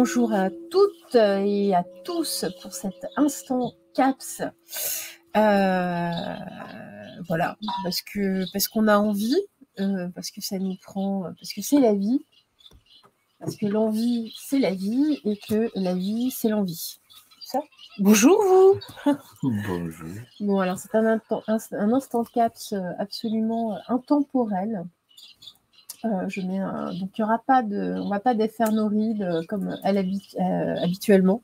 bonjour à toutes et à tous pour cet instant CAPS. Voilà, parce qu'on a envie, parce que ça nous prend, parce que c'est la vie, parce que l'envie c'est la vie et que la vie c'est l'envie. Ça. Bonjour vous. Bonjour. Bon alors c'est un instant CAPS absolument intemporel. Donc il y aura pas de, on va pas défaire nos rides comme habituellement,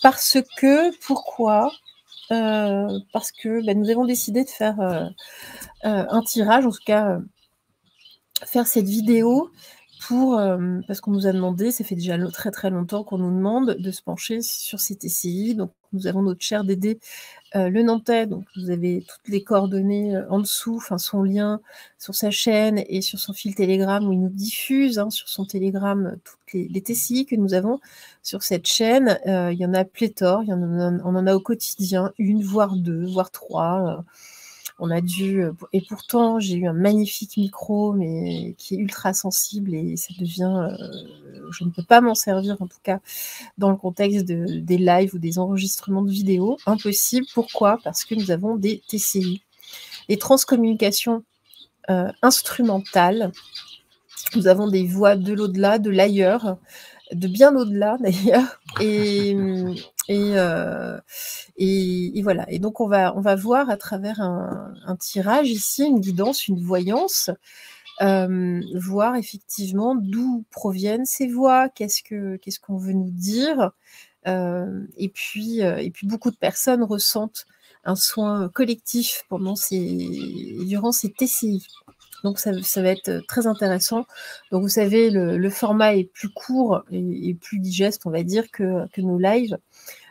parce que pourquoi parce que nous avons décidé de faire un tirage, en tout cas faire cette vidéo pour parce qu'on nous a demandé, ça fait déjà très très longtemps qu'on nous demande de se pencher sur ces TCI. Donc nous avons notre cher Dédé le Nantais, donc vous avez toutes les coordonnées en dessous, enfin son lien sur sa chaîne et sur son fil Telegram où il nous diffuse sur son Telegram toutes les TCI que nous avons sur cette chaîne. Il y en a pléthore, on en a au quotidien, une, voire deux, voire trois. On a dû, et pourtant j'ai eu un magnifique micro, mais qui est ultra sensible et ça devient, je ne peux pas m'en servir en tout cas dans le contexte des lives ou des enregistrements de vidéos, impossible. Pourquoi? Parce que nous avons des TCI, des transcommunications instrumentales. Nous avons des voix de l'au-delà, de l'ailleurs, de bien au-delà d'ailleurs, et voilà. Et donc on va voir à travers un tirage ici, une guidance, une voyance, voir effectivement d'où proviennent ces voix, qu'est-ce qu'on veut nous dire, et puis beaucoup de personnes ressentent un soin collectif durant ces TCI. Donc ça va être très intéressant. Donc vous savez, le format est plus court et plus digeste, on va dire, que nos lives.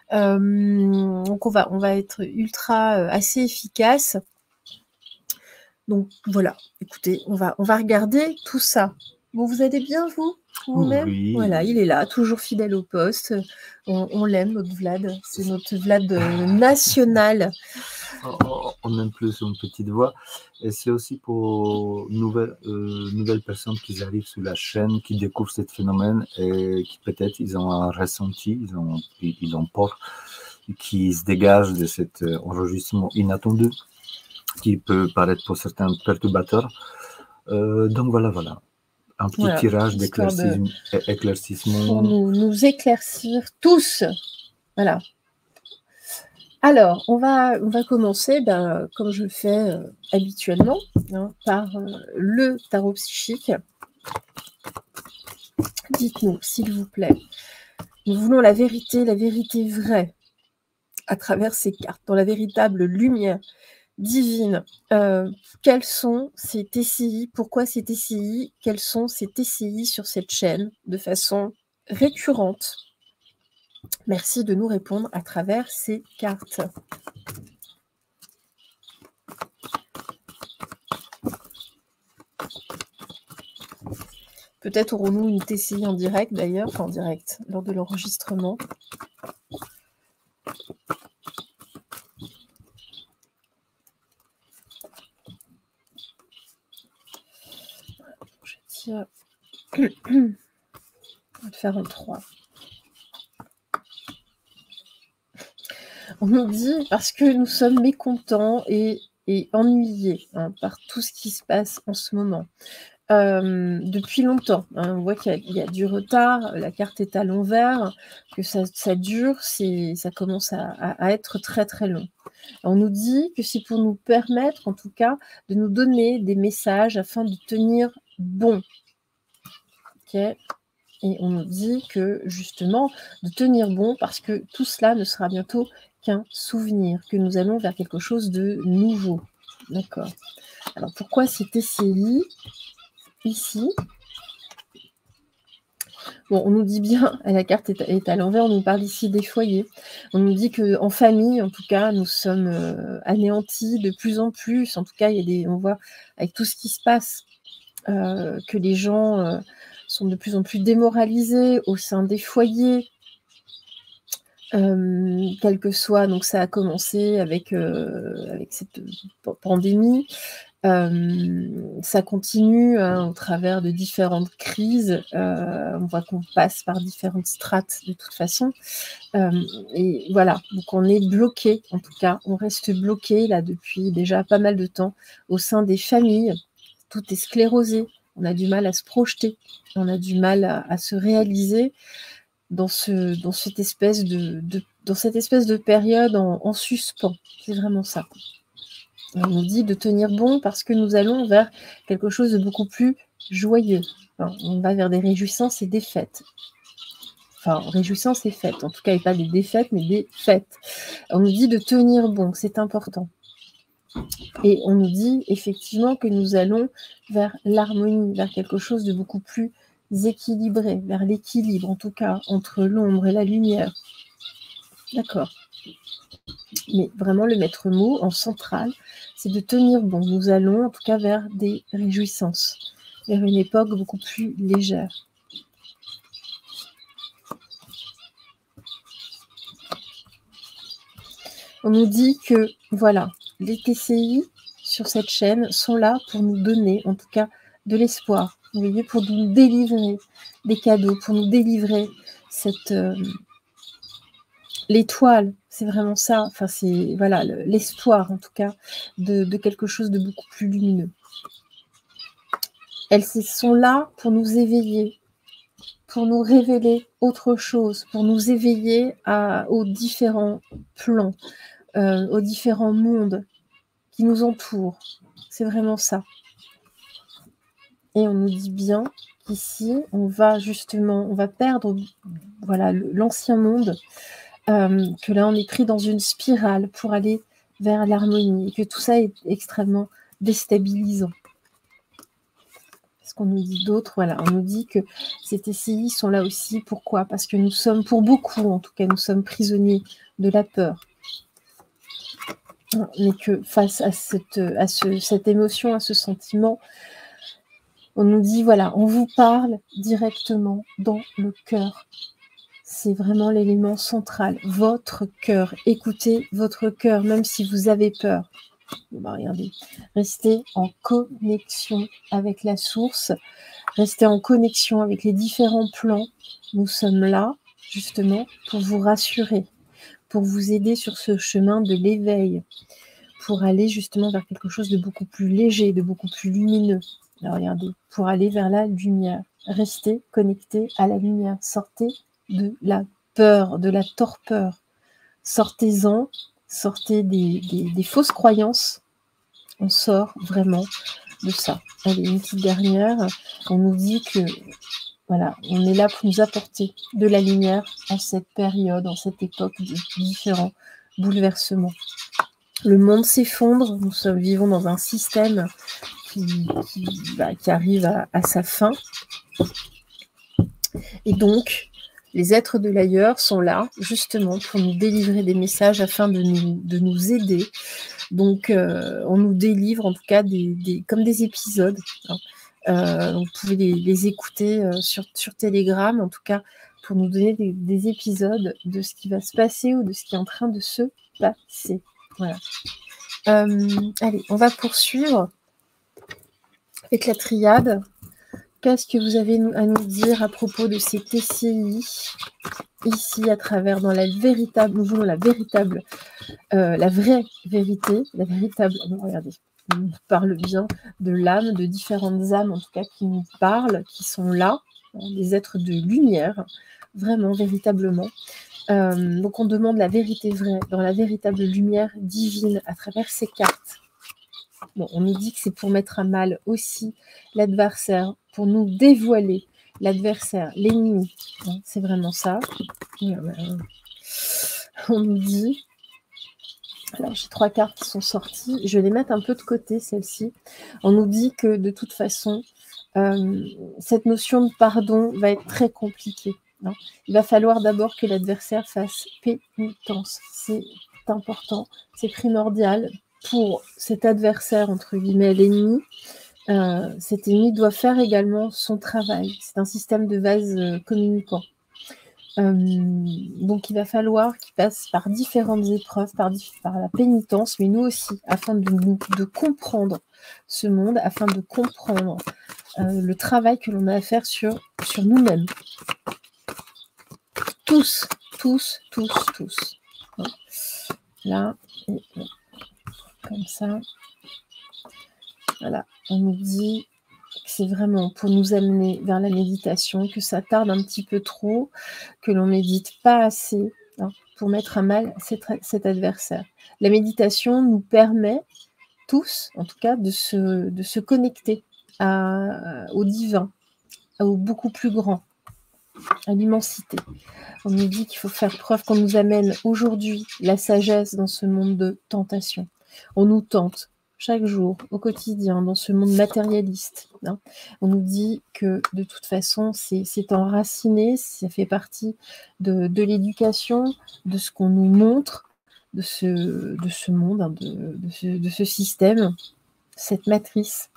Donc on va être ultra assez efficace. Donc voilà, écoutez, on va regarder tout ça. Bon, vous allez bien vous-même? Oui. Voilà, il est là, toujours fidèle au poste. On l'aime, notre Vlad. C'est notre Vlad national. On aime plus une petite voix. Et c'est aussi pour nouvelles personnes qui arrivent sur la chaîne, qui découvrent ce phénomène et qui peut-être ils ont un ressenti, ils ont peur, qui se dégage de cet enregistrement inattendu, qui peut paraître pour certains perturbateur. Donc voilà. Un petit tirage d'éclaircissement. Pour nous éclaircir tous. Voilà. Alors, on va commencer, comme je le fais habituellement, par le tarot psychique. Dites-nous, s'il vous plaît, nous voulons la vérité vraie, à travers ces cartes, dans la véritable lumière divine. Quels sont ces TCI? Pourquoi ces TCI? Quels sont ces TCI sur cette chaîne de façon récurrente? Merci de nous répondre à travers ces cartes. Peut-être aurons-nous une TCI en direct d'ailleurs, enfin en direct, lors de l'enregistrement. Je tire. On va le faire en 3. On nous dit, parce que nous sommes mécontents et ennuyés par tout ce qui se passe en ce moment. Depuis longtemps, on voit qu'il y a du retard, la carte est à l'envers, que ça dure, ça commence à être très très long. On nous dit que c'est pour nous permettre, en tout cas, de nous donner des messages afin de tenir bon. Okay. Et on nous dit que, justement, de tenir bon, parce que tout cela ne sera bientôt qu'un souvenir, que nous allons vers quelque chose de nouveau. D'accord. Alors, pourquoi ces TCI ici? Bon, on nous dit bien, la carte est à l'envers, on nous parle ici des foyers. On nous dit qu'en famille, en tout cas, nous sommes anéantis de plus en plus. En tout cas, on voit avec tout ce qui se passe que les gens sont de plus en plus démoralisés au sein des foyers. Quel que soit, donc ça a commencé avec cette pandémie, Ça continue au travers de différentes crises. On voit qu'on passe par différentes strates de toute façon. Et voilà, donc on est bloqué, en tout cas, on reste bloqué là depuis déjà pas mal de temps au sein des familles. Tout est sclérosé, on a du mal à se projeter, on a du mal à se réaliser dans cette espèce de période en suspens. C'est vraiment ça. On nous dit de tenir bon parce que nous allons vers quelque chose de beaucoup plus joyeux. Enfin, on va vers des réjouissances et des fêtes. Enfin, réjouissances et fêtes. En tout cas, et pas des défaites, mais des fêtes. On nous dit de tenir bon, c'est important. Et on nous dit effectivement que nous allons vers l'harmonie, vers quelque chose de beaucoup plus équilibré, vers l'équilibre, en tout cas, entre l'ombre et la lumière. D'accord. Mais vraiment, le maître mot en centrale, c'est de tenir bon. Nous allons en tout cas vers des réjouissances, vers une époque beaucoup plus légère. On nous dit que, voilà, les TCI sur cette chaîne sont là pour nous donner, en tout cas, de l'espoir. Vous voyez, pour nous délivrer des cadeaux, pour nous délivrer l'étoile, c'est vraiment ça. Enfin, c'est voilà l'espoir, en tout cas, de quelque chose de beaucoup plus lumineux. Elles sont là pour nous éveiller, pour nous révéler autre chose, pour nous éveiller aux différents plans, aux différents mondes qui nous entourent. C'est vraiment ça. Et on nous dit bien qu'ici, on va perdre voilà, l'ancien monde, que là, on est pris dans une spirale pour aller vers l'harmonie, et que tout ça est extrêmement déstabilisant. Ce qu'on nous dit d'autre, voilà, on nous dit que ces TCI sont là aussi. Pourquoi? Parce que nous sommes, pour beaucoup en tout cas, nous sommes prisonniers de la peur. Mais que face à cette émotion, à ce sentiment, on nous dit, voilà, on vous parle directement dans le cœur. C'est vraiment l'élément central, votre cœur. Écoutez votre cœur, même si vous avez peur. Regardez, restez en connexion avec la source, restez en connexion avec les différents plans. Nous sommes là, justement, pour vous rassurer, pour vous aider sur ce chemin de l'éveil, pour aller justement vers quelque chose de beaucoup plus léger, de beaucoup plus lumineux. Alors, regardez, pour aller vers la lumière. Restez connectés à la lumière. Sortez de la peur, de la torpeur. Sortez-en, sortez des fausses croyances. On sort vraiment de ça. Allez, une petite dernière. On nous dit que voilà, on est là pour nous apporter de la lumière en cette période, en cette époque de différents bouleversements. Le monde s'effondre, nous vivons dans un système qui arrive à sa fin. Et donc, les êtres de l'ailleurs sont là, justement, pour nous délivrer des messages afin de nous aider. Donc, on nous délivre, en tout cas, comme des épisodes. Vous pouvez les écouter sur Telegram, en tout cas, pour nous donner des épisodes de ce qui va se passer ou de ce qui est en train de se passer. Voilà. Allez, on va poursuivre avec la triade. Qu'est-ce que vous avez à nous dire à propos de ces TCI ici à travers nous voulons la vraie vérité, la véritable. Regardez, on nous parle bien de l'âme, de différentes âmes en tout cas qui nous parlent, qui sont là, des êtres de lumière, vraiment, véritablement. Donc on demande la vérité vraie dans la véritable lumière divine à travers ces cartes. Bon, on nous dit que c'est pour mettre à mal aussi l'adversaire, pour nous dévoiler l'adversaire, l'ennemi. C'est vraiment ça. On nous dit... Alors, j'ai 3 cartes qui sont sorties. Je vais les mettre un peu de côté, celles-ci. On nous dit que, de toute façon, cette notion de pardon va être très compliquée. Il va falloir d'abord que l'adversaire fasse pénitence. C'est important, c'est primordial pour cet adversaire, entre guillemets, l'ennemi. Cet ennemi doit faire également son travail. C'est un système de vase communicant. Donc, il va falloir qu'il passe par différentes épreuves, par la pénitence, mais nous aussi, afin de comprendre ce monde, afin de comprendre le travail que l'on a à faire sur nous-mêmes. Tous. Là, et comme ça. Voilà, on nous dit que c'est vraiment pour nous amener vers la méditation, que ça tarde un petit peu trop, que l'on médite pas assez pour mettre à mal cet adversaire. La méditation nous permet tous, en tout cas, de se connecter au divin, au beaucoup plus grand, à l'immensité. On nous dit qu'il faut faire preuve qu'on nous amène aujourd'hui la sagesse dans ce monde de tentation. On nous tente chaque jour, au quotidien, dans ce monde matérialiste. On nous dit que de toute façon, c'est enraciné, ça fait partie de l'éducation, de ce qu'on nous montre, de ce monde, de ce système, cette matrice.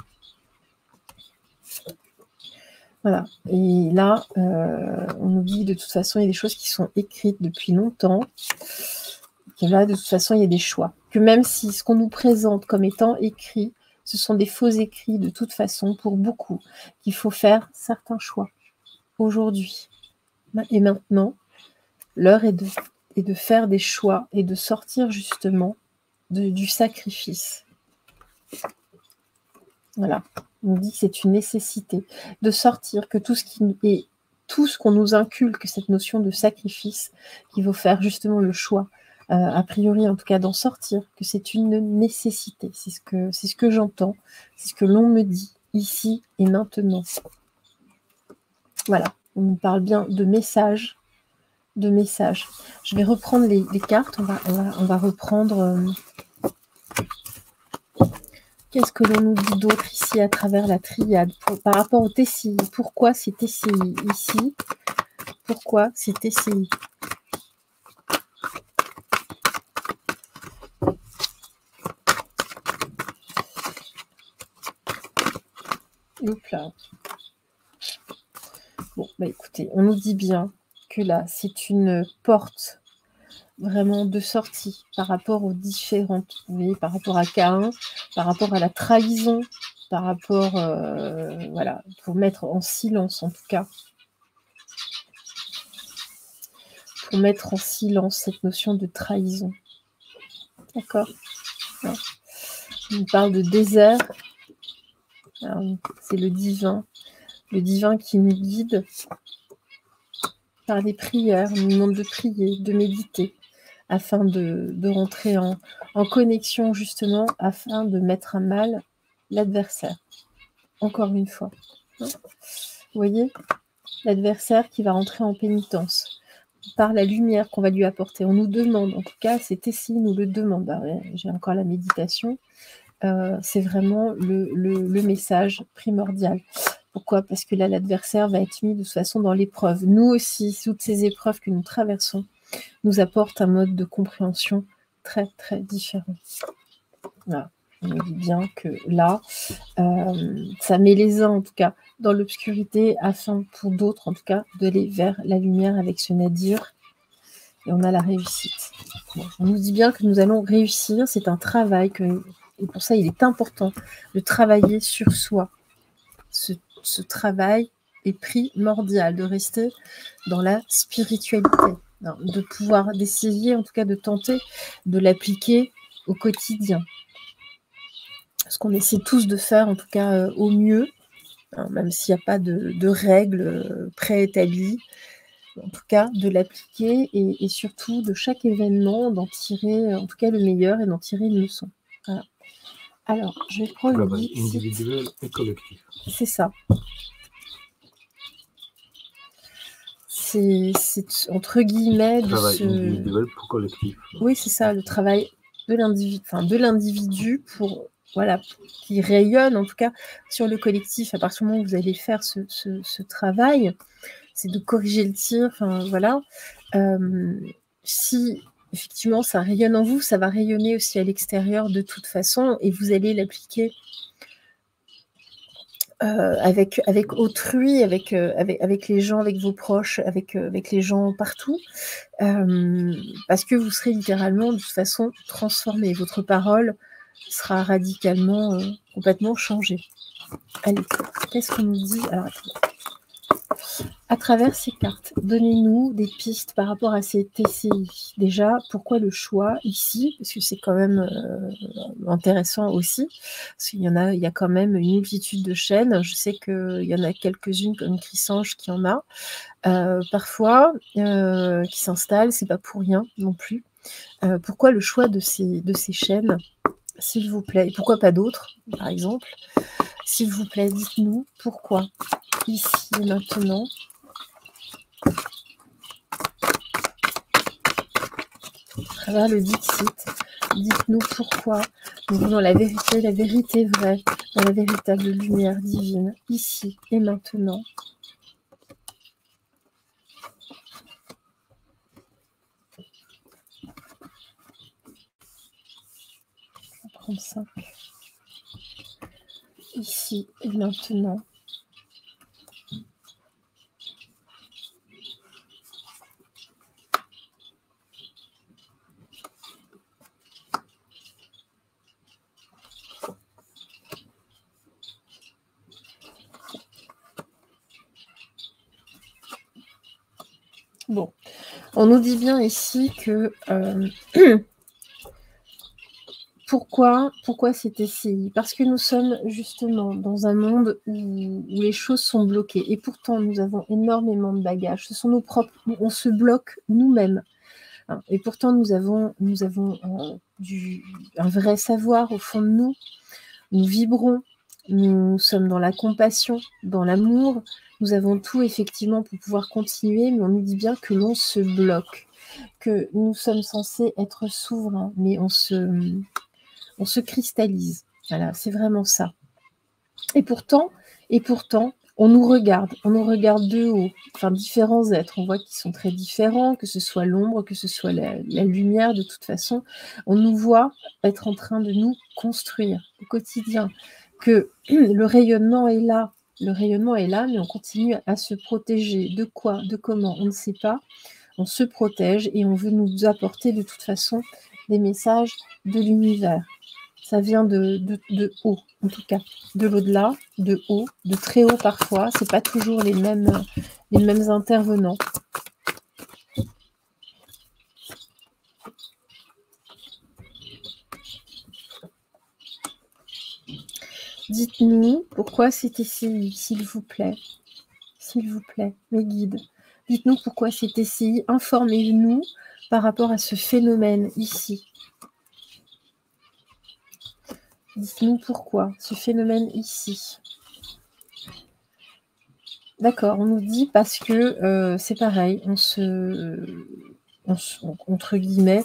Voilà. Et là, on nous dit de toute façon, il y a des choses qui sont écrites depuis longtemps. Que là, de toute façon, il y a des choix. Que même si ce qu'on nous présente comme étant écrit, ce sont des faux écrits de toute façon pour beaucoup, qu'il faut faire certains choix aujourd'hui. Et maintenant, l'heure est de faire des choix et de sortir justement du sacrifice. Voilà. On dit que c'est une nécessité de sortir, que tout ce qu'on nous inculque, cette notion de sacrifice, qu'il faut faire justement le choix, a priori en tout cas d'en sortir, que c'est une nécessité. C'est ce que j'entends, c'est ce que l'on me dit ici et maintenant. Voilà, on nous parle bien de messages. Je vais reprendre les cartes, on va reprendre... Qu'est-ce que l'on nous dit d'autre ici à travers la triade par rapport au TCI? Pourquoi c'est TCI ici? Pourquoi c'est TCI? Hop là. Bon, bah écoutez, on nous dit bien que là, c'est une porte vraiment de sortie par rapport aux différentes, vous voyez, par rapport à Caïn, par rapport à la trahison, par rapport, voilà, pour mettre en silence en tout cas, pour mettre en silence cette notion de trahison. D'accord? On parle de désert, c'est le divin qui nous guide par des prières, on nous demande de prier, de méditer, afin de rentrer en connexion justement, afin de mettre à mal l'adversaire. Encore une fois. Vous voyez, l'adversaire qui va rentrer en pénitence par la lumière qu'on va lui apporter. On nous demande, en tout cas, c'est ici, nous le demande. Bah ouais, j'ai encore la méditation. C'est vraiment le message primordial. Pourquoi? Parce que là, l'adversaire va être mis de toute façon dans l'épreuve. Nous aussi, toutes ces épreuves que nous traversons nous apportent un mode de compréhension très, très différent. Voilà. On dit bien que là, ça met les uns, en tout cas, dans l'obscurité, afin, pour d'autres, en tout cas, d'aller vers la lumière avec ce nadir. Et on a la réussite. Bon, on nous dit bien que nous allons réussir. C'est un travail, et pour ça, il est important de travailler sur soi. Ce travail est primordial, de rester dans la spiritualité, de pouvoir, d'essayer, en tout cas, de tenter de l'appliquer au quotidien. Ce qu'on essaie tous de faire, en tout cas, au mieux, même s'il n'y a pas de règles préétablies, en tout cas, de l'appliquer et surtout, de chaque événement, d'en tirer, en tout cas, le meilleur et d'en tirer une leçon. Voilà. Alors, je vais prendre le individuel et collectif. C'est ça. C'est entre guillemets travail individuel pour collectif. Oui, c'est ça, le travail de l'individu pour qui rayonne en tout cas sur le collectif. À partir du moment où vous allez faire ce travail, c'est de corriger le tir. Enfin voilà. Si effectivement ça rayonne en vous, ça va rayonner aussi à l'extérieur de toute façon, et vous allez l'appliquer avec autrui, avec les gens, avec vos proches, avec les gens partout, parce que vous serez littéralement, de toute façon, transformé. Votre parole sera radicalement, complètement changée. Allez, qu'est-ce qu'on nous dit? Alors, attendez. À travers ces cartes, donnez-nous des pistes par rapport à ces TCI. Déjà, pourquoi le choix ici? Parce que c'est quand même intéressant aussi. Parce qu'il y a quand même une multitude de chaînes. Je sais qu'il y en a quelques-unes comme Chrysange qui en a. Parfois, qui s'installent, c'est pas pour rien non plus. Pourquoi le choix de ces chaînes, s'il vous plaît? Et pourquoi pas d'autres, par exemple? S'il vous plaît, dites-nous pourquoi, ici et maintenant. À travers le Dixit, dites-nous pourquoi nous voulons la vérité vraie, dans la véritable lumière divine, ici et maintenant. 35. Ici et maintenant. Bon, on nous dit bien ici que pourquoi c'est TCI? Parce que nous sommes justement dans un monde où les choses sont bloquées. Et pourtant, nous avons énormément de bagages. Ce sont nos propres... On se bloque nous-mêmes. Et pourtant, nous avons un vrai savoir au fond de nous. Nous vibrons. Nous sommes dans la compassion, dans l'amour. Nous avons tout, effectivement, pour pouvoir continuer. Mais on nous dit bien que l'on se bloque. Que nous sommes censés être souverains. Mais on se cristallise. Voilà, c'est vraiment ça. Et pourtant, on nous regarde de haut, enfin différents êtres, on voit qu'ils sont très différents, que ce soit l'ombre, que ce soit la lumière, de toute façon, on nous voit être en train de nous construire au quotidien, que le rayonnement est là, mais on continue à se protéger. De quoi? De comment? On ne sait pas. On se protège et on veut nous apporter de toute façon des messages de l'univers. Ça vient de haut, en tout cas, de l'au-delà, de haut, de très haut parfois. C'est pas toujours les mêmes intervenants. Dites-nous pourquoi c'est TCI, s'il vous plaît. S'il vous plaît, mes guides. Dites-nous pourquoi c'est TCI. Informez-nous par rapport à ce phénomène ici. Dites-nous pourquoi ce phénomène ici. D'accord, on nous dit parce que c'est pareil, entre guillemets,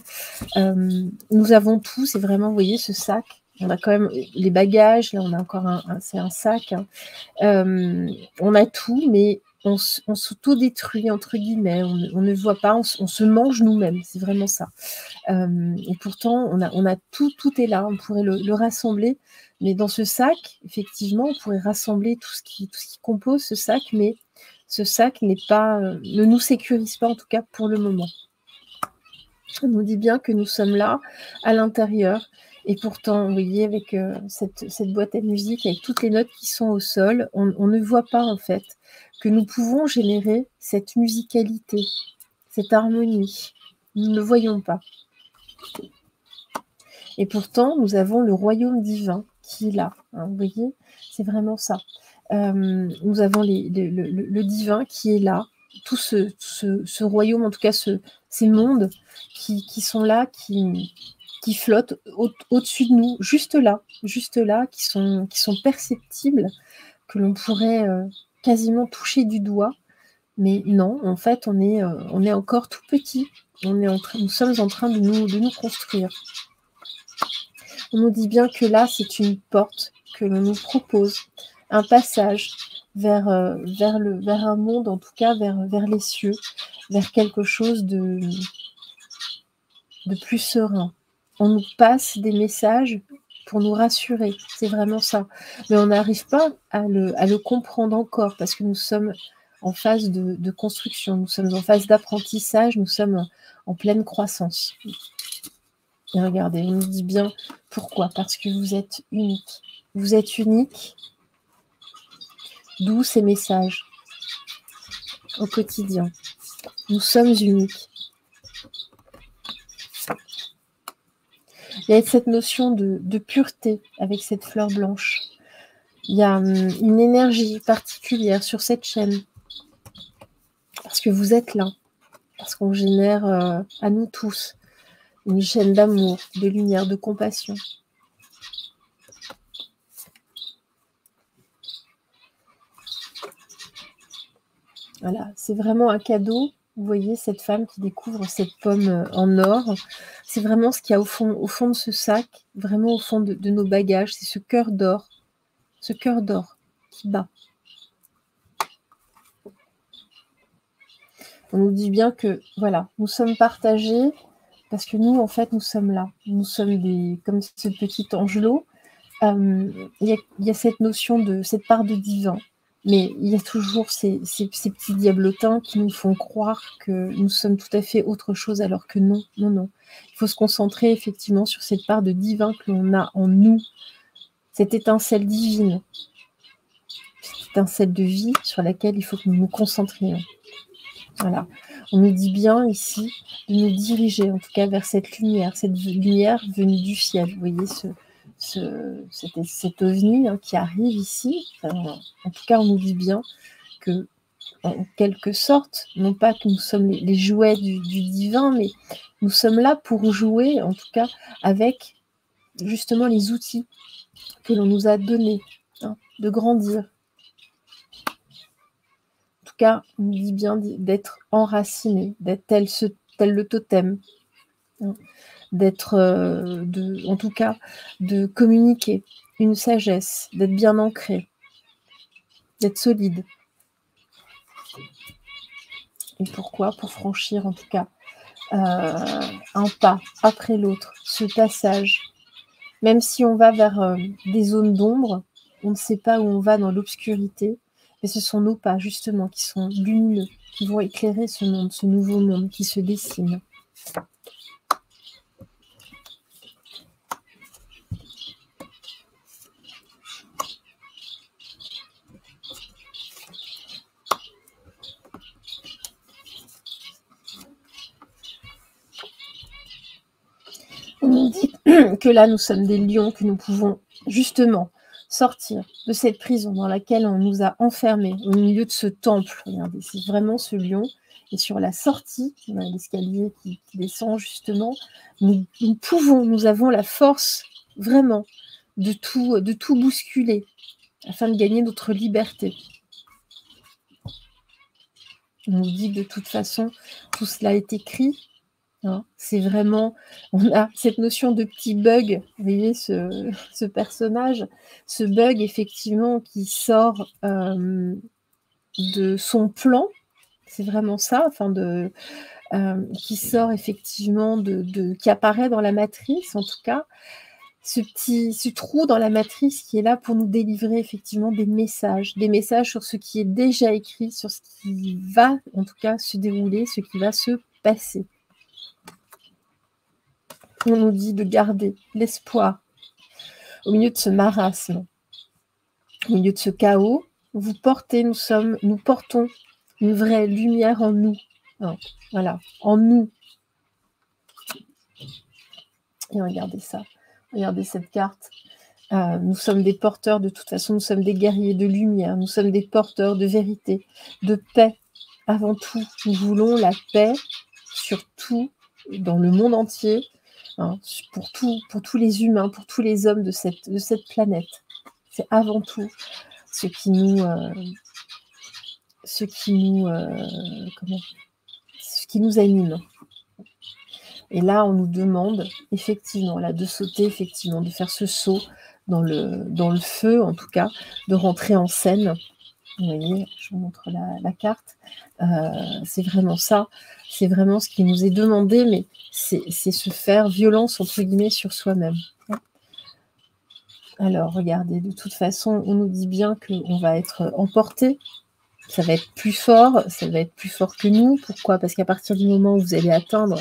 nous avons tout, c'est vraiment, vous voyez, ce sac. On a quand même les bagages, là on a encore c'est un sac. Hein. On a tout, mais on s'auto-détruit, entre guillemets. On ne voit pas, on se mange nous-mêmes, c'est vraiment ça. Et pourtant, on a tout est là, on pourrait le rassembler. Mais dans ce sac, effectivement, on pourrait rassembler tout ce qui compose ce sac, mais ce sac ne nous sécurise pas, en tout cas pour le moment. On nous dit bien que nous sommes là, à l'intérieur, et pourtant, vous voyez, avec cette boîte à musique, avec toutes les notes qui sont au sol, on ne voit pas, en fait, que nous pouvons générer cette musicalité, cette harmonie. Nous ne le voyons pas. Et pourtant, nous avons le royaume divin qui est là. Hein, vous voyez, c'est vraiment ça. Nous avons le divin qui est là. Tout ce royaume, en tout cas ces mondes qui sont là, qui flottent au-dessus de nous, juste là, qui sont perceptibles, que l'on pourrait quasiment toucher du doigt. Mais non, en fait, on est encore tout petit. Nous sommes en train de nous construire. On nous dit bien que là, c'est une porte que l'on nous propose, un passage vers un monde, en tout cas vers les cieux, vers quelque chose de plus serein. On nous passe des messages pour nous rassurer. C'est vraiment ça. Mais on n'arrive pas à le comprendre encore parce que nous sommes en phase de construction, nous sommes en phase d'apprentissage, nous sommes en pleine croissance. Et regardez, il nous dit bien pourquoi. Parce que vous êtes unique. Vous êtes unique, d'où ces messages au quotidien. Nous sommes uniques. Il y a cette notion de pureté avec cette fleur blanche. Il y a une énergie particulière sur cette chaîne. Parce que vous êtes là. Parce qu'on génère à nous tous une chaîne d'amour, de lumière, de compassion. Voilà, c'est vraiment un cadeau. Vous voyez cette femme qui découvre cette pomme en or. C'est vraiment ce qu'il y a au fond de ce sac, vraiment au fond de nos bagages. C'est ce cœur d'or qui bat. On nous dit bien que, voilà, nous sommes partagés parce que nous, en fait, nous sommes là. Nous sommes comme ce petit angelot. Il y a cette notion cette part de divin. Mais il y a toujours ces petits diablotins qui nous font croire que nous sommes tout à fait autre chose alors que non. Il faut se concentrer effectivement sur cette part de divin que l'on a en nous, cette étincelle divine, cette étincelle de vie sur laquelle il faut que nous nous concentrions. Voilà. On nous dit bien ici de nous diriger en tout cas vers cette lumière venue du ciel. Vous voyez cet ovni qui arrive ici. Enfin, en tout cas, on nous dit bien que, en quelque sorte, non pas que nous sommes les jouets du divin, mais nous sommes là pour jouer, en tout cas, avec justement les outils que l'on nous a donnés, de grandir. En tout cas, on nous dit bien d'être enraciné, d'être tel le totem, d'être, en tout cas, de communiquer une sagesse, d'être bien ancré, d'être solide. Et pourquoi? Pour franchir, en tout cas, un pas après l'autre, ce passage. Même si on va vers des zones d'ombre, on ne sait pas où on va dans l'obscurité, mais ce sont nos pas, justement, qui sont lumineux, qui vont éclairer ce monde, ce nouveau monde qui se dessine. On nous dit que là, nous sommes des lions, que nous pouvons justement sortir de cette prison dans laquelle on nous a enfermés, au milieu de ce temple. Regardez, c'est vraiment ce lion. Et sur la sortie, on a l'escalier qui descend justement, nous avons la force vraiment de tout bousculer afin de gagner notre liberté. On nous dit que de toute façon, tout cela est écrit. C'est vraiment, on a cette notion de petit bug, vous voyez ce personnage, ce bug effectivement qui sort de son plan, c'est vraiment ça, qui sort effectivement qui apparaît dans la matrice en tout cas, ce trou dans la matrice qui est là pour nous délivrer effectivement des messages sur ce qui est déjà écrit, sur ce qui va en tout cas se dérouler, ce qui va se passer. On nous dit de garder l'espoir au milieu de ce marasme, au milieu de ce chaos. Nous portons une vraie lumière en nous. Voilà, en nous. Et regardez ça, regardez cette carte. Nous sommes des porteurs, de toute façon, nous sommes des guerriers de lumière, nous sommes des porteurs de vérité, de paix. Avant tout, nous voulons la paix, surtout dans le monde entier, pour tous les humains, pour tous les hommes de cette planète. C'est avant tout ce qui nous anime. Et là, on nous demande effectivement là, de sauter, effectivement, de faire ce saut dans le feu, en tout cas, de rentrer en scène. Vous voyez, je vous montre la carte. C'est vraiment ça. C'est vraiment ce qui nous est demandé, mais c'est se faire violence, entre guillemets, sur soi-même. Alors, regardez, de toute façon, on nous dit bien qu'on va être emporté. Ça va être plus fort que nous. Pourquoi? Parce qu'à partir du moment où vous allez atteindre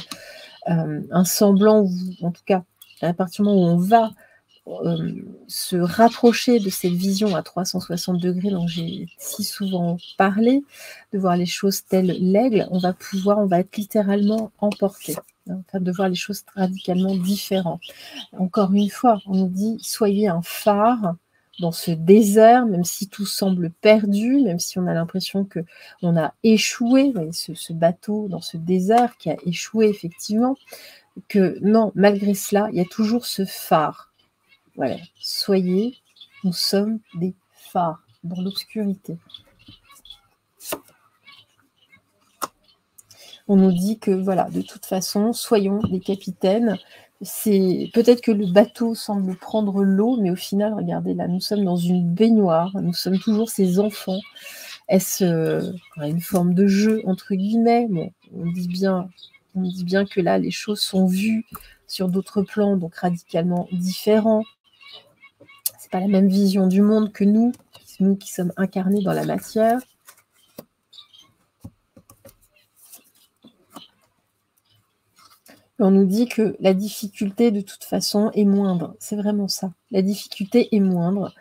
un semblant, en tout cas, à partir du moment où on va se rapprocher de cette vision à 360 degrés dont j'ai si souvent parlé, de voir les choses telles l'aigle, on va être littéralement emporté, enfin, de voir les choses radicalement différentes. Encore une fois, on nous dit, soyez un phare dans ce désert, même si tout semble perdu, même si on a l'impression qu'on a échoué, ce bateau dans ce désert qui a échoué effectivement, que non, malgré cela, il y a toujours ce phare. Voilà, nous sommes des phares dans l'obscurité. On nous dit que, voilà, de toute façon, soyons des capitaines. C'est peut-être que le bateau semble prendre l'eau, mais au final, regardez là, nous sommes dans une baignoire, nous sommes toujours ces enfants. Est-ce une forme de jeu, entre guillemets? Bon, on dit bien que là, les choses sont vues sur d'autres plans, donc radicalement différents. C'est pas la même vision du monde que nous qui sommes incarnés dans la matière. Et on nous dit que la difficulté, de toute façon, est moindre. C'est vraiment ça. La difficulté est moindre.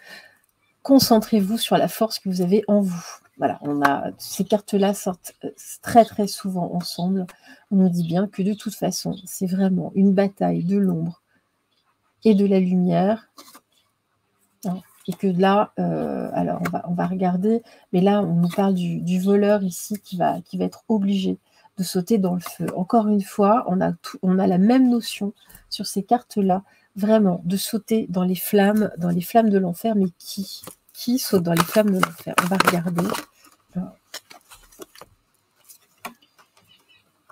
Concentrez-vous sur la force que vous avez en vous. Voilà, ces cartes-là sortent très très souvent ensemble. On nous dit bien que de toute façon, c'est vraiment une bataille de l'ombre et de la lumière. Et que là, alors on va regarder, mais là on nous parle du voleur ici qui va être obligé de sauter dans le feu. Encore une fois, on a la même notion sur ces cartes-là, vraiment, de sauter dans les flammes de l'enfer, mais qui saute dans les flammes de l'enfer? On va regarder.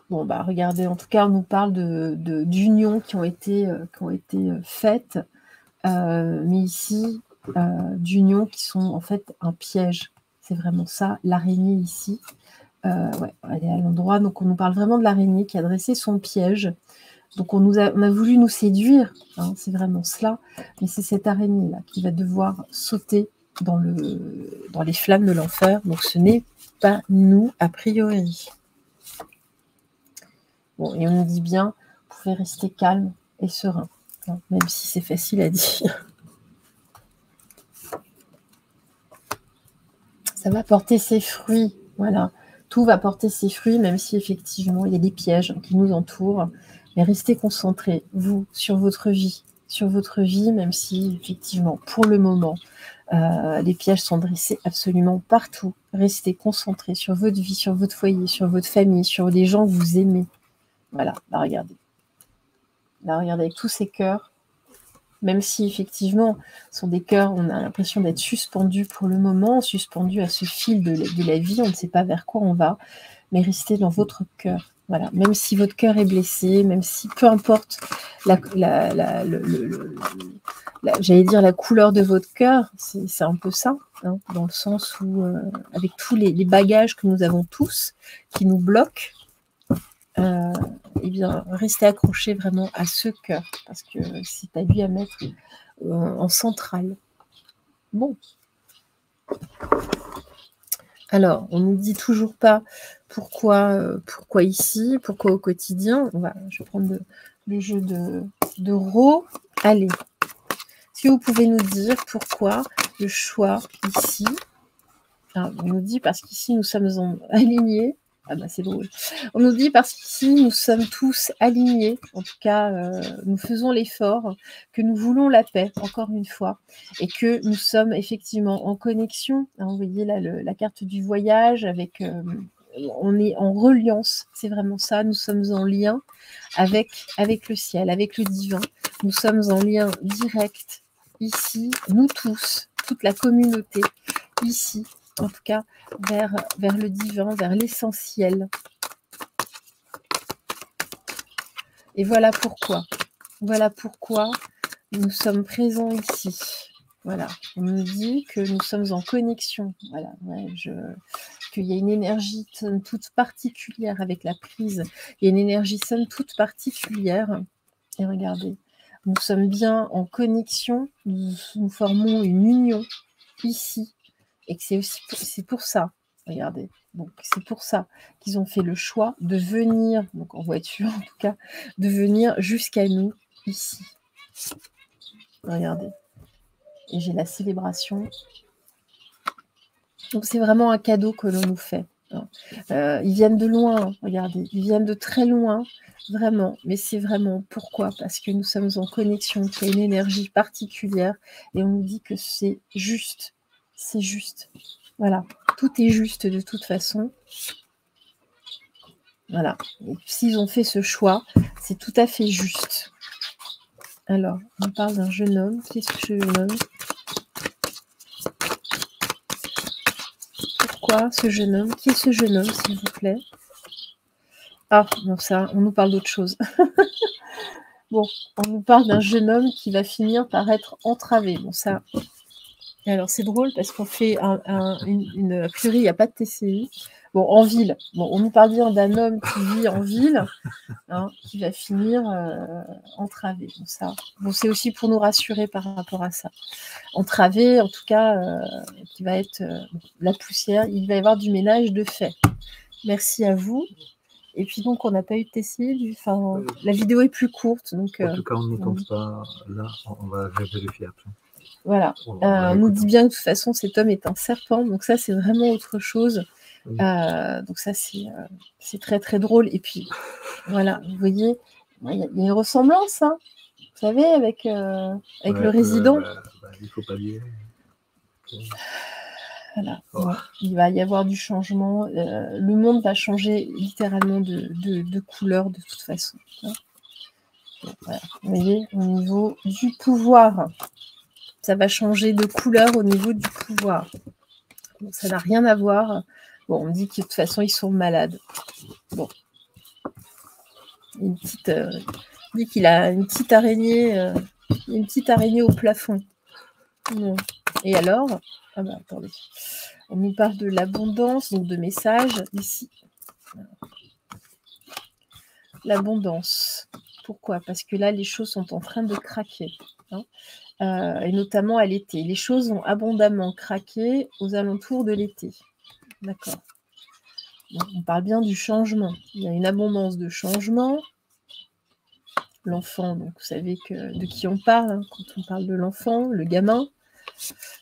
Bon, bah regardez, en tout cas, on nous parle d'unions qui ont été faites, mais ici, d'unions qui sont en fait un piège. C'est vraiment ça, l'araignée ici. Ouais, elle est à l'endroit, donc on nous parle vraiment de l'araignée qui a dressé son piège. Donc on a voulu nous séduire, hein, c'est vraiment cela, mais c'est cette araignée-là qui va devoir sauter dans les flammes de l'enfer, donc ce n'est pas nous a priori. Bon, et on nous dit bien, vous pouvez rester calme et serein, hein, même si c'est facile à dire. Ça va porter ses fruits, voilà. Tout va porter ses fruits, même si effectivement il y a des pièges qui nous entourent. Mais restez concentrés, vous, sur votre vie, même si effectivement, pour le moment, les pièges sont dressés absolument partout. Restez concentrés sur votre vie, sur votre foyer, sur votre famille, sur les gens que vous aimez. Voilà, là regardez. Là regardez, avec tous ces cœurs, même si effectivement ce sont des cœurs, on a l'impression d'être suspendus pour le moment, suspendus à ce fil de la vie, on ne sait pas vers quoi on va, mais restez dans votre cœur. Voilà, même si votre cœur est blessé, même si peu importe j'allais dire la couleur de votre cœur, c'est un peu ça, hein, dans le sens où avec tous les bagages que nous avons tous, qui nous bloquent, eh bien, restez accrochés vraiment à ce cœur, parce que c'est à lui à mettre en centrale. Bon. Alors, on ne nous dit toujours pas pourquoi ici, pourquoi au quotidien. Je vais prendre le jeu de Ro. Allez. Est-ce que vous pouvez nous dire pourquoi le choix ici? Alors, on nous dit parce qu'ici, nous sommes alignés. Ah bah c'est drôle. On nous dit parce qu'ici, nous sommes tous alignés. En tout cas, nous faisons l'effort, que nous voulons la paix, encore une fois, et que nous sommes effectivement en connexion. Hein, vous voyez là la carte du voyage, avec, on est en reliance, c'est vraiment ça. Nous sommes en lien avec le ciel, avec le divin. Nous sommes en lien direct ici, nous tous, toute la communauté, ici, en tout cas, vers le divin, vers l'essentiel. Et voilà pourquoi nous sommes présents ici. Voilà, on nous dit que nous sommes en connexion. Voilà, qu'il y a une énergie somme toute particulière avec la prise. Il y a une énergie somme toute particulière. Et regardez, nous sommes bien en connexion, nous formons une union ici, et que c'est pour ça, regardez, donc c'est pour ça qu'ils ont fait le choix de venir, donc en voiture en tout cas, de venir jusqu'à nous ici. Regardez. Et j'ai la célébration. Donc c'est vraiment un cadeau que l'on nous fait. Ils viennent de loin, regardez, ils viennent de très loin, vraiment. Mais c'est vraiment pourquoi? Parce que nous sommes en connexion, qu'il y a une énergie particulière et on nous dit que c'est juste. C'est juste. Voilà, tout est juste de toute façon. Voilà. S'ils ont fait ce choix, c'est tout à fait juste. Alors, on parle d'un jeune homme. Qui est ce jeune homme? Pourquoi ce jeune homme? Qui est ce jeune homme, s'il vous plaît? Ah, bon, ça, on nous parle d'autre chose. Bon, on nous parle d'un jeune homme qui va finir par être entravé. Bon, ça... Alors, c'est drôle parce qu'on fait a priori, il n'y a pas de TCI. Bon, en ville. Bon, on nous parle bien d'un homme qui vit en ville, hein, qui va finir entravé. Bon, ça, bon, c'est aussi pour nous rassurer par rapport à ça. Entravé, en tout cas, qui va être la poussière. Il va y avoir du ménage de fait. Merci à vous. Et puis donc, on n'a pas eu de TCI. Enfin, la vidéo est plus courte. Donc, en tout cas, on ne tombe pas là. On va vérifier après. Voilà. On nous dit bien que de toute façon, cet homme est un serpent. Donc ça, c'est vraiment autre chose. Oui. Donc ça, c'est très, très drôle. Et puis, voilà, vous voyez, il y a une ressemblance, hein, vous savez, avec le résident. Il ne faut pas dire. Voilà. Oh. Bon, il va y avoir du changement. Le monde va changer littéralement de couleur de toute façon. Hein. Donc, voilà. Vous voyez, au niveau du pouvoir, ça va changer de couleur au niveau du pouvoir. Donc, ça n'a rien à voir. Bon, on dit que de toute façon, ils sont malades. Bon. Il dit qu'il a une petite araignée au plafond. Bon. Et alors, ah ben, attendez. On nous parle de l'abondance, donc de messages ici. L'abondance. Pourquoi? Parce que là, les choses sont en train de craquer. Hein. Et notamment à l'été. Les choses ont abondamment craqué aux alentours de l'été. D'accord. On parle bien du changement. Il y a une abondance de changement. L'enfant, donc vous savez de qui on parle, hein, quand on parle de l'enfant, le gamin,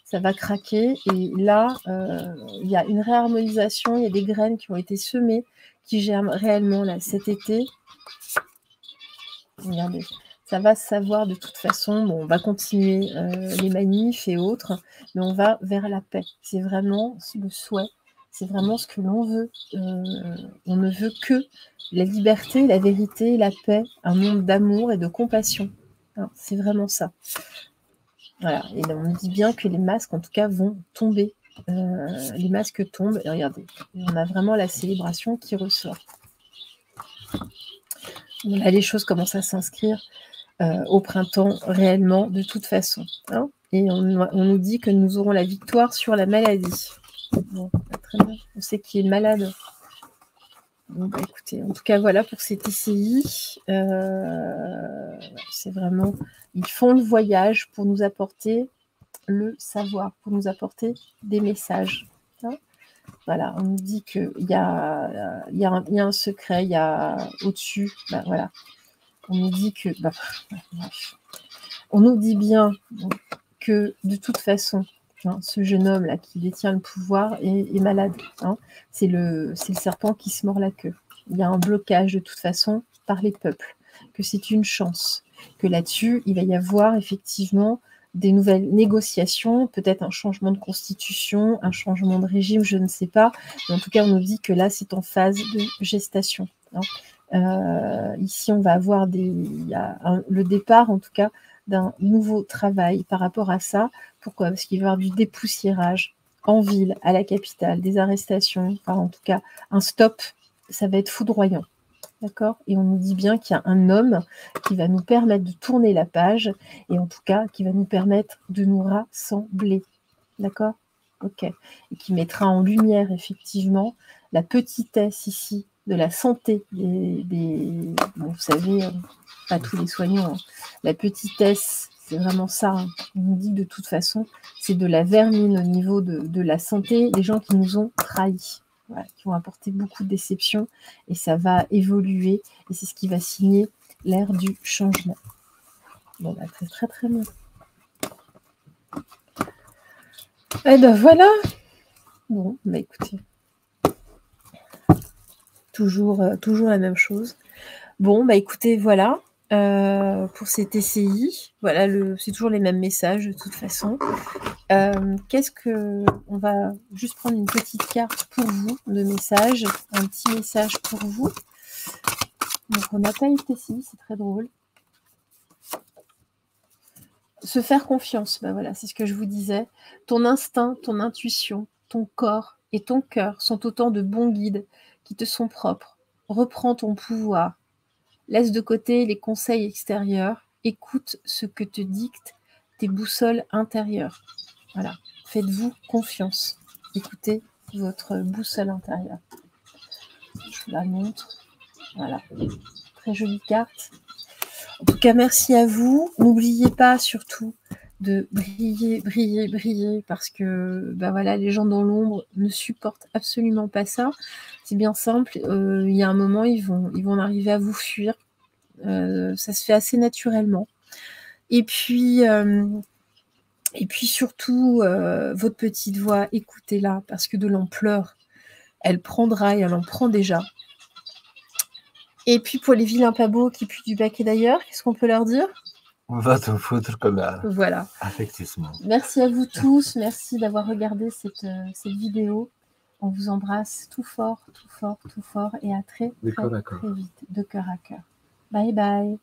ça va craquer. Et là, il y a une réharmonisation, il y a des graines qui ont été semées, qui germent réellement là, cet été. Regardez. Ça va se savoir de toute façon. Bon, on va continuer les manifs et autres, mais on va vers la paix. C'est vraiment le souhait. C'est vraiment ce que l'on veut. On ne veut que la liberté, la vérité, la paix, un monde d'amour et de compassion. Hein, c'est vraiment ça. Voilà. Et on nous dit bien que les masques, en tout cas, vont tomber. Les masques tombent. Et regardez, on a vraiment la célébration qui ressort. Là, les choses commencent à s'inscrire au printemps réellement, de toute façon. Hein, et on nous dit que nous aurons la victoire sur la maladie. Bon, très bien. On sait qu'il est malade. Bon, bah, écoutez, en tout cas, voilà pour ces TCI. C'est vraiment... Ils font le voyage pour nous apporter le savoir, pour nous apporter des messages. Hein. Voilà, on nous dit qu'il y a un secret, il y a au-dessus, bah, voilà. On nous dit que... Bah, on nous dit bien que, de toute façon, hein, ce jeune homme-là qui détient le pouvoir est malade. Hein. C'est le serpent qui se mord la queue. Il y a un blocage, de toute façon, par les peuples. Que c'est une chance. Que là-dessus, il va y avoir, effectivement, des nouvelles négociations, peut-être un changement de constitution, un changement de régime, je ne sais pas. Mais en tout cas, on nous dit que là, c'est en phase de gestation. Hein. Ici, on va avoir le départ, en tout cas, d'un nouveau travail par rapport à ça. Pourquoi? Parce qu'il va y avoir du dépoussiérage en ville, à la capitale, des arrestations, enfin, en tout cas, un stop, ça va être foudroyant. D'accord? Et on nous dit bien qu'il y a un homme qui va nous permettre de tourner la page et en tout cas, qui va nous permettre de nous rassembler. D'accord? Ok. Et qui mettra en lumière, effectivement, la petitesse ici de la santé des bon, vous savez, pas tous les soignants, hein, La petitesse, c'est vraiment ça. Hein. On nous dit de toute façon, c'est de la vermine au niveau de la santé, des gens qui nous ont trahis, voilà, qui ont apporté beaucoup de déceptions, et ça va évoluer, et c'est ce qui va signer l'ère du changement. Bon, bah, très très très bien. Et ben voilà. Bon, bah écoutez. Toujours la même chose. Bon, bah écoutez, voilà. Pour ces TCI, voilà, c'est toujours les mêmes messages de toute façon. Qu'est-ce que... On va juste prendre une petite carte pour vous de message, un petit message pour vous. Donc on n'a pas une TCI, c'est très drôle. Se faire confiance, bah voilà, c'est ce que je vous disais. Ton instinct, ton intuition, ton corps et ton cœur sont autant de bons guides qui te sont propres. Reprends ton pouvoir. Laisse de côté les conseils extérieurs. Écoute ce que te dictent tes boussoles intérieures. Voilà. Faites-vous confiance. Écoutez votre boussole intérieure. Je vous la montre. Voilà. Très jolie carte. En tout cas, merci à vous. N'oubliez pas surtout de briller, briller, briller, parce que bah voilà, les gens dans l'ombre ne supportent absolument pas ça. C'est bien simple. Il y a un moment, ils vont arriver à vous fuir. Ça se fait assez naturellement. Et puis surtout, votre petite voix, écoutez-la, parce que de l'ampleur, elle prendra et elle en prend déjà. Et puis pour les vilains pas beaux qui puent du baquet d'ailleurs, qu'est-ce qu'on peut leur dire? On va te foutre comme elle. Voilà. Effectivement. Merci à vous tous. Merci d'avoir regardé cette vidéo. On vous embrasse tout fort, tout fort, tout fort. Et à très, très, très vite, de cœur à cœur. Bye bye.